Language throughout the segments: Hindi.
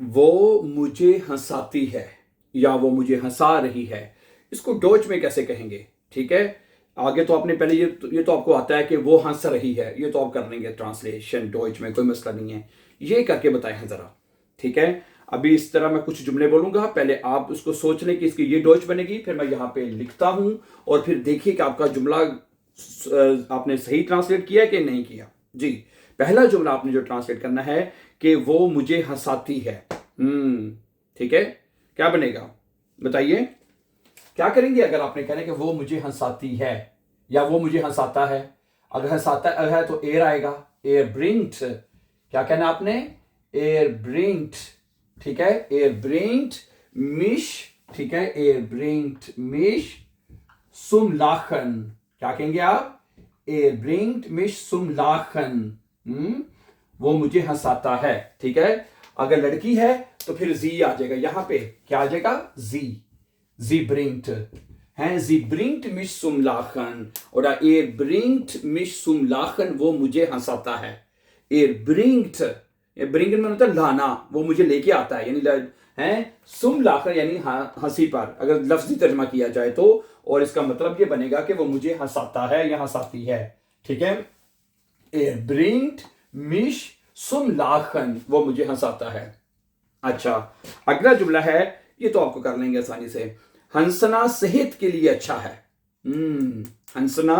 वो मुझे हंसाती है या वो मुझे हंसा रही है, इसको डोच में कैसे कहेंगे? ठीक है, आगे तो आपने पहले ये तो आपको आता है कि वो हंस रही है, ये तो आप कर लेंगे ट्रांसलेशन डोच में, कोई मसला नहीं है। ये करके बताएं हैं जरा। ठीक है, अभी इस तरह मैं कुछ जुमले बोलूंगा, पहले आप उसको सोच लें कि इसकी ये डोच बनेगी, फिर मैं यहाँ पे लिखता हूं और फिर देखिए कि आपका जुमला आपने सही ट्रांसलेट किया कि नहीं किया। जी, पहला जुमला आपने जो ट्रांसलेट करना है कि वो मुझे हंसाती है। ठीक है, क्या बनेगा बताइए? क्या करेंगे अगर आपने कहना कि वो मुझे हंसाती है या वो मुझे हंसाता है? अगर हंसाता है तो एयर आएगा, एयर ब्रिंग्ट। क्या कहना आपने? एयर ब्रिंग्ट। ठीक है, एयर ब्रिंग्ट मिश। ठीक है, एयर ब्रिंग्ट मिश सुम लाखन। क्या कहेंगे आप? एयर ब्रिंग्ट मिश सुम लाखन। वो मुझे हंसाता है। ठीक है, अगर लड़की है तो फिर जी आ जाएगा, यहां पे क्या आ जाएगा? जी। जी ब्रिंग्ट है, जी ब्रिंग्ट मिश सुम लाखन, और एयर ब्रिंग्ट मिश सुम लाखन, वो मुझे हंसाता है। एयर ब्रिंग्ट, ब्रिंग में मतलब लाना, वो मुझे लेके आता है, यानी है सुम लाखन यानी हंसी पर, अगर लफ्जी तर्जमा किया जाए तो। और इसका मतलब ये बनेगा कि वो मुझे हंसाता है या हंसाती है। ठीक है, एयर ब्रिंग्ट मिश सुम लाखन, वो मुझे हंसाता है। अच्छा, अगला जुमला है, ये तो आपको कर लेंगे आसानी से। हंसना सेहत के लिए अच्छा है। हंसना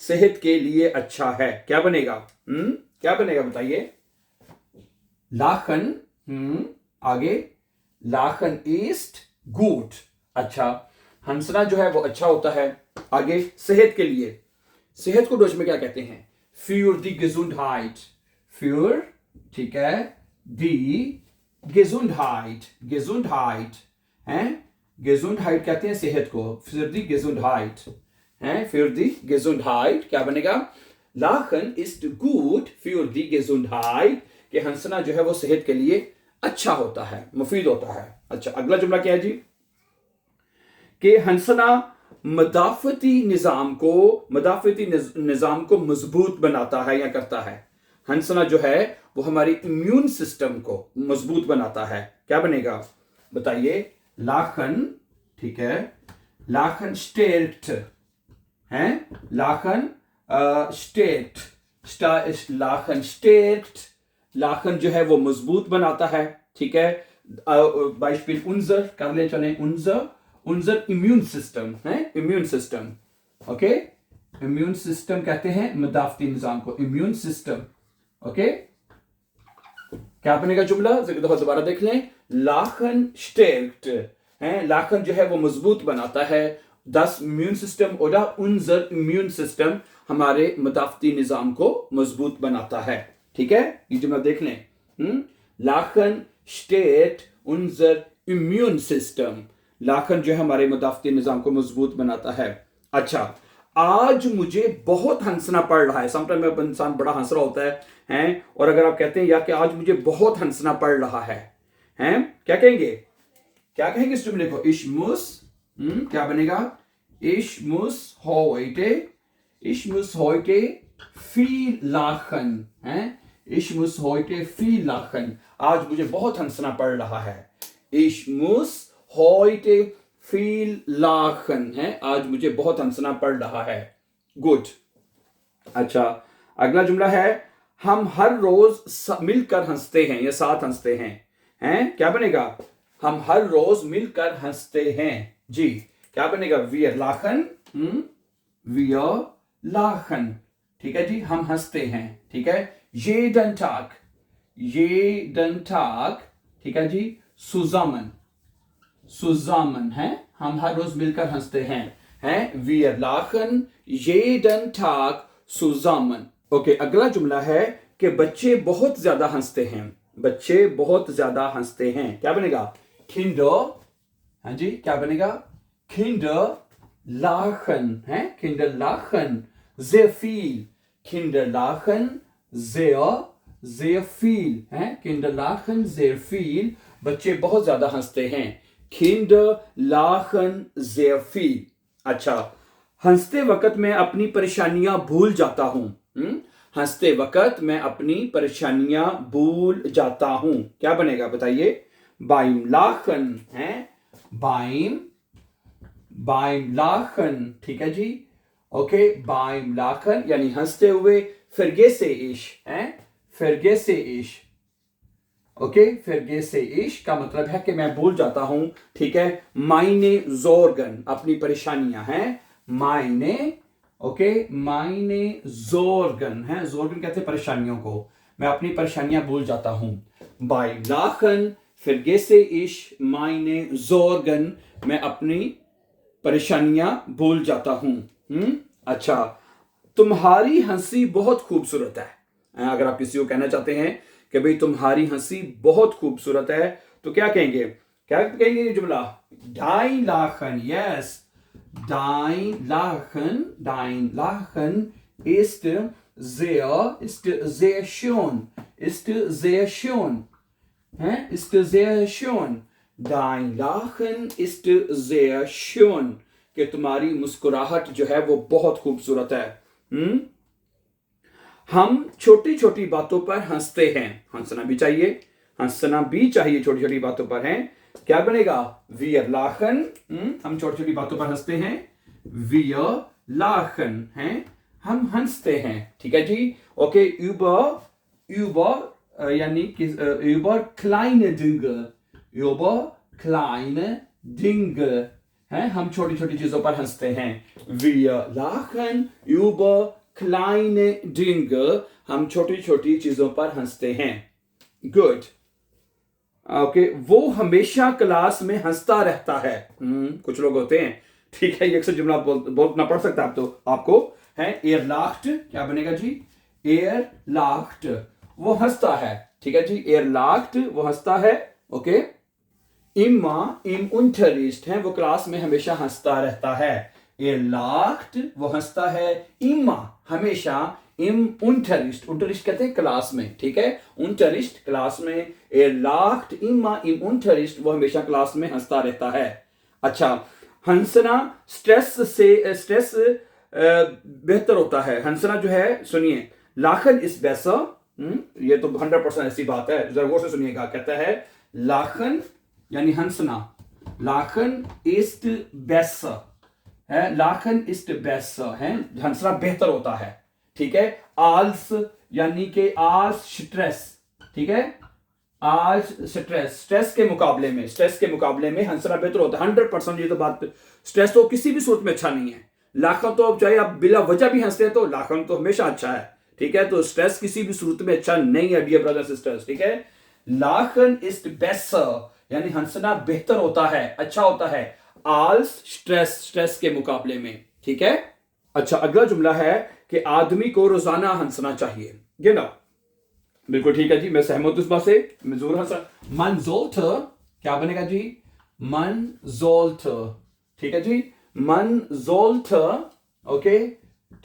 सेहत के लिए अच्छा है, क्या बनेगा? क्या बनेगा बताइए? लाखन। आगे लाखन इस्ट गुड। अच्छा, हंसना जो है वो अच्छा होता है। आगे सेहत के लिए, सेहत को डोच में क्या कहते हैं? फ्यूर दी गेजुंडहाइट। फ्यूर, ठीक है, दी गेजुंडहाइट। गेजुंडहाइट है, गेजुंडहाइट कहते हैं सेहत को, फिर दी गेजुंडहाइट है, फिर दी गेजुंडहाइट क्या बनेगा? लाखन इस्ट गुड फ्यूर दी गेजुंडहाइट, कि हंसना जो है वो सेहत के लिए अच्छा होता है, मुफीद होता है। अच्छा, अगला जुमला क्या है जी? कि हंसना मदाफती निजाम को मजबूत बनाता है या करता है। हंसना जो है वो हमारी इम्यून सिस्टम को मजबूत बनाता है, क्या बनेगा बताइए? लाखन, ठीक है, लाखन स्टेट है, लाखन स्टेट, लाखन स्टेट, लाखन जो है वो मजबूत बनाता है। ठीक है, बाइशपिल उन्जर कर ले चले, उन्जर, उन्जर इम्यून सिस्टम है, immune system. Okay, immune system कहते हैं मदाफती निजाम को, इम्यून सिस्टम। ओके, क्या बनेगा जुमला? दोबारा देख लें। लाखन स्टेट है, लाखन जो है वो मजबूत बनाता है, 10 इम्यून सिस्टम, और उन्जर इम्यून सिस्टम हमारे मदाफती निजाम को मजबूत बनाता है। ठीक है, ये जुमला देख लें। लाखन स्टेट उन्जर इम्यून सिस्टम, लाखन जो है हमारे मदाफती निजाम को मजबूत बनाता है। अच्छा, आज मुझे बहुत हंसना पड़ रहा है। समटाइम इंसान बड़ा हंस रहा होता है, हैं? और अगर आप कहते हैं या कि आज मुझे बहुत हंसना पड़ रहा है, हैं? क्या कहेंगे? क्या कहेंगे इस जुमले को? इशमुस, क्या बनेगा? इशमुस होइटे, इशमुस होइटे फी लाखन है, इशमुस होइटे फी लाखन, आज मुझे बहुत हंसना पड़ रहा है। इशमुस होइटे फील लाखन है, आज मुझे बहुत हंसना पड़ रहा है। गुड। अच्छा, अगला जुमला है, हम हर रोज मिलकर हंसते हैं या साथ हंसते हैं, हैं? क्या बनेगा? हम हर रोज मिलकर हंसते हैं। जी, क्या बनेगा? वीर लाखन, वीर लाखन, ठीक है जी, हम हंसते हैं। ठीक है, ये डंटाक, ये डंटाक, ठीक है जी, सुजामन, सुजामन है, हम हर रोज मिलकर हंसते हैं, हैं? वीर लाखन jeden Tag zusammen। ओके, अगला जुमला है कि बच्चे बहुत ज्यादा हंसते हैं, बच्चे बहुत ज्यादा हंसते हैं, क्या बनेगा? Kinder, हाँ जी, क्या बनेगा? Kinder lachen है, Kinder lachen sehr viel, Kinder lachen sehr viel है, Kinder lachen sehr viel, बच्चे बहुत ज्यादा हंसते हैं। Kinder lachen sehr viel। अच्छा, हंसते वक्त मैं अपनी परेशानियां भूल जाता हूं। हंसते वक्त मैं अपनी परेशानियां भूल जाता हूं, क्या बनेगा बताइए? बाइम लाखन है, बाइम लाखन, ठीक है जी। ओके, बाइम लाखन यानी हंसते हुए। फिरगेसे इश है, फिरगेसे इश। ओके, फिरगेसे इश का मतलब है कि मैं भूल जाता हूं, ठीक है। मायने जोरगन, अपनी परेशानियां हैं, मायने। ओके, मायने जोरगन है, जोरगन कहते हैं परेशानियों को, मैं अपनी परेशानियां भूल जाता हूं। बाय लाखन फिरगेसे इश मायने जोरगन, मैं अपनी परेशानियां भूल जाता हूं। अच्छा, तुम्हारी हंसी बहुत खूबसूरत है। अगर आप किसी को कहना चाहते हैं कि भाई तुम्हारी हंसी बहुत खूबसूरत है, तो क्या कहेंगे, क्या कहेंगे ये जुमला? डाइन लाखन, यस, डाइन लाखन ist sehr schön, ist sehr schön, dein Lachen ist sehr schön, कि तुम्हारी मुस्कुराहट जो है वो बहुत खूबसूरत है। हम छोटी छोटी बातों पर हंसते हैं, हंसना भी चाहिए, हंसना भी चाहिए छोटी छोटी बातों पर है। क्या बनेगा? wir lachen, हम छोटी छोटी बातों पर हंसते हैं, wir lachen है, हम हंसते हैं, ठीक है जी। ओके, über यानी कि über kleine Dinge है, हम छोटी छोटी चीजों पर हंसते हैं। wir lachen über kleine Dinge, हम छोटी छोटी चीजों पर हंसते हैं। गुड। ओके, वो हमेशा क्लास में हंसता रहता है। कुछ लोग होते हैं, ठीक है, ये अक्सर जुमला बोलना पड़ सकता है आपको है। एयर लाख्ट क्या बनेगा जी? एयर लाख्ट, वो हंसता है, ठीक है जी। एयर लाख्ट, वो हंसता है। ओके, इम्मा इम unterricht है, वो क्लास में हमेशा हंसता रहता है। एयर लाख्ट, वो हंसता है। इम्मा हमेशा, इम unterricht कहते हैं क्लास में, ठीक है। unterricht क्लास में, एयर लाख्ट इम्मा इम unterricht, वो हमेशा क्लास में हंसता रहता है। अच्छा, हंसना स्ट्रेस बेहतर होता है। हंसना जो है, सुनिए, लाखन इस besser, ये तो 100% ऐसी बात है, जरा गौर से सुनिएगा। कहता है लाखन यानी हंसना, लाखन ist besser है, लाखन ist besser है, हंसना बेहतर होता है, ठीक है। als यानी कि als स्ट्रेस, ठीक है, आज स्ट्रेस के मुकाबले में हंसना बेहतर होता है। 100% ये तो बात, स्ट्रेस तो किसी भी सूरत में अच्छा नहीं है। लाखन तो चाहे आप बिला वजह भी हंसते हैं तो लाखन तो हमेशा अच्छा है, ठीक है। तो स्ट्रेस किसी भी सूरत में अच्छा नहीं है, डियर ब्रदर सिस्टर्स, ठीक है। लाखन इज बेस्टर यानी हंसना बेहतर होता है, अच्छा होता है, आल्स स्ट्रेस के मुकाबले में, ठीक है। अच्छा, अगला जुमला है कि आदमी को रोजाना हंसना चाहिए। ये ना बिल्कुल ठीक है जी, मैं सहमत हूं इस बात से, मैं जरूर हंसा। मन sollte क्या बनेगा जी? मन sollte, ठीक है जी। मन sollte, ओके,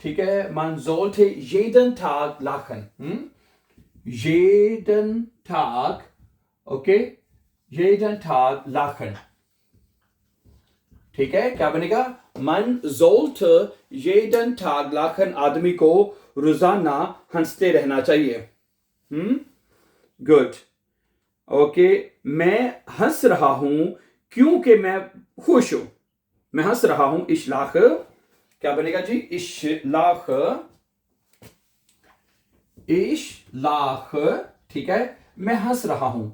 ठीक है। मन sollte jeden Tag lachen, jeden Tag, okay, jeden Tag lachen, ठीक है। क्या बनेगा? मन sollte jeden Tag lachen, आदमी को रोजाना हंसते रहना चाहिए। गुड। ओके, मैं हंस रहा हूं क्योंकि मैं खुश हूं। मैं हंस रहा हूं, ich lache, क्या बनेगा जी? ich lache, ठीक है। मैं हंस रहा हूं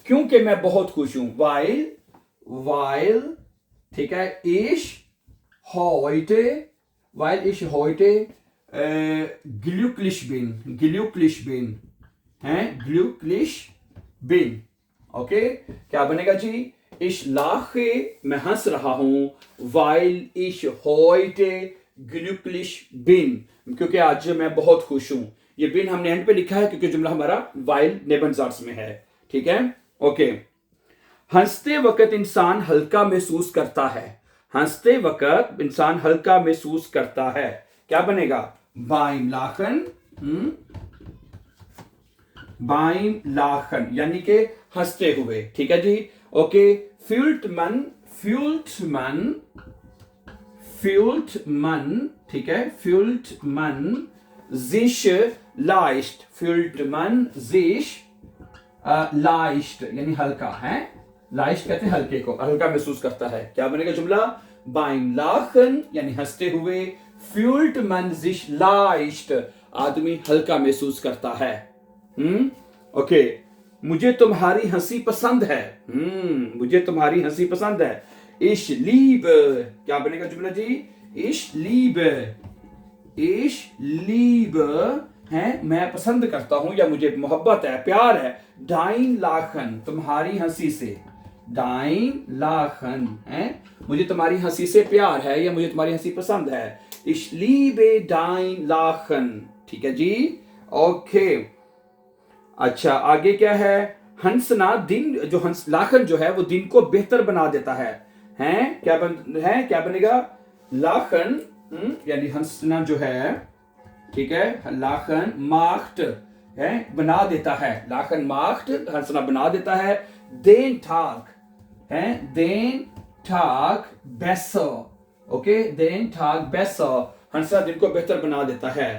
क्योंकि मैं बहुत खुश हूं, weil, ठीक है। ich heute glücklich bin है, glücklich bin, ओके। क्या बनेगा जी? ich lache, मैं हंस रहा हूं, weil ich heute glücklich bin, क्योंकि आज मैं बहुत खुश हूं। ये बिन हमने एंड पे लिखा है क्योंकि जुमला हमारा while नेबनजार्ट्स में है, ठीक है। ओके, हंसते वक्त इंसान हल्का महसूस करता है। हंसते वक्त इंसान हल्का महसूस करता है, क्या बनेगा? beim lachen, beim lachen यानी कि हंसते हुए, ठीक है जी। ओके, fühlt man, ठीक है, fühlt man sich leicht, fühlt man sich leicht यानी हल्का है, लाइश कहते हैं हल्के को, हल्का महसूस करता है। क्या बनेगा जुमला? बाइम लाखन यानी हंसते हुए, फ्यूल्ट मन sich leicht आदमी हल्का महसूस करता है। ओके, मुझे तुम्हारी हंसी पसंद है। मुझे तुम्हारी हंसी पसंद है। Ich liebe क्या बनेगा जुमला जी? Ich liebe है मैं पसंद करता हूं या मुझे मोहब्बत है, प्यार है। Dein Lachen तुम्हारी हंसी से, Dein Lachen है मुझे तुम्हारी हंसी से प्यार है या मुझे तुम्हारी हंसी पसंद है। Ich liebe dein Lachen ठीक है जी। ओके, अच्छा आगे क्या है? हंसना दिन जो हंस लाखन जो है वो दिन को बेहतर बना देता है। हैं क्या बनेगा? लाखन यानी हंसना जो है, ठीक है, लाखन माख्ट है बना देता है। लाखन माख्ट हंसना बना देता है। den Tag है den Tag besser okay, den Tag besser हंसना दिन को बेहतर बना देता है।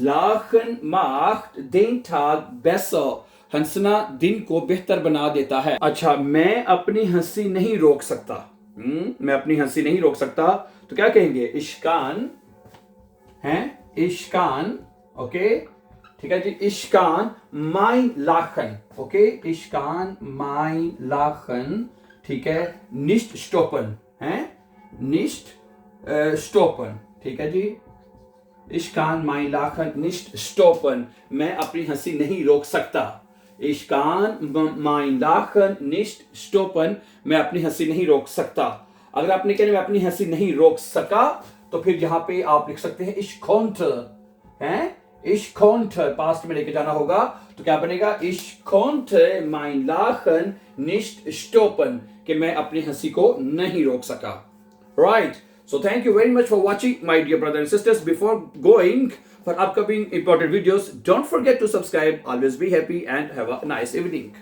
लाखन माख्ट den Tag besser हंसना दिन को बेहतर बना देता है। अच्छा, मैं अपनी हंसी नहीं रोक सकता। मैं अपनी हंसी नहीं रोक सकता तो क्या कहेंगे? इश्कान है, इश्कान ओके, ठीक है जी। इश्कान mein Lachen ओके, इश्कान mein Lachen ठीक है। nicht stoppen है, nicht stoppen ठीक है जी। इश्कान mein Lachen nicht stoppen मैं अपनी हंसी नहीं रोक सकता। Ich kann mein Lachen nicht stoppen मैं अपनी हंसी नहीं रोक सकता। अगर आपने कहना मैं अपनी हंसी नहीं रोक सका तो फिर यहां पे आप लिख सकते हैं ich konnte हैं, ich konnte पास्ट में लेके जाना होगा तो क्या बनेगा? Ich konnte mein Lachen nicht stoppen कि मैं अपनी हंसी को नहीं रोक सका। Right, so thank you very much for watching my dear brothers and sisters. Before going for upcoming important videos, don't forget to subscribe. Always be happy and have a nice evening.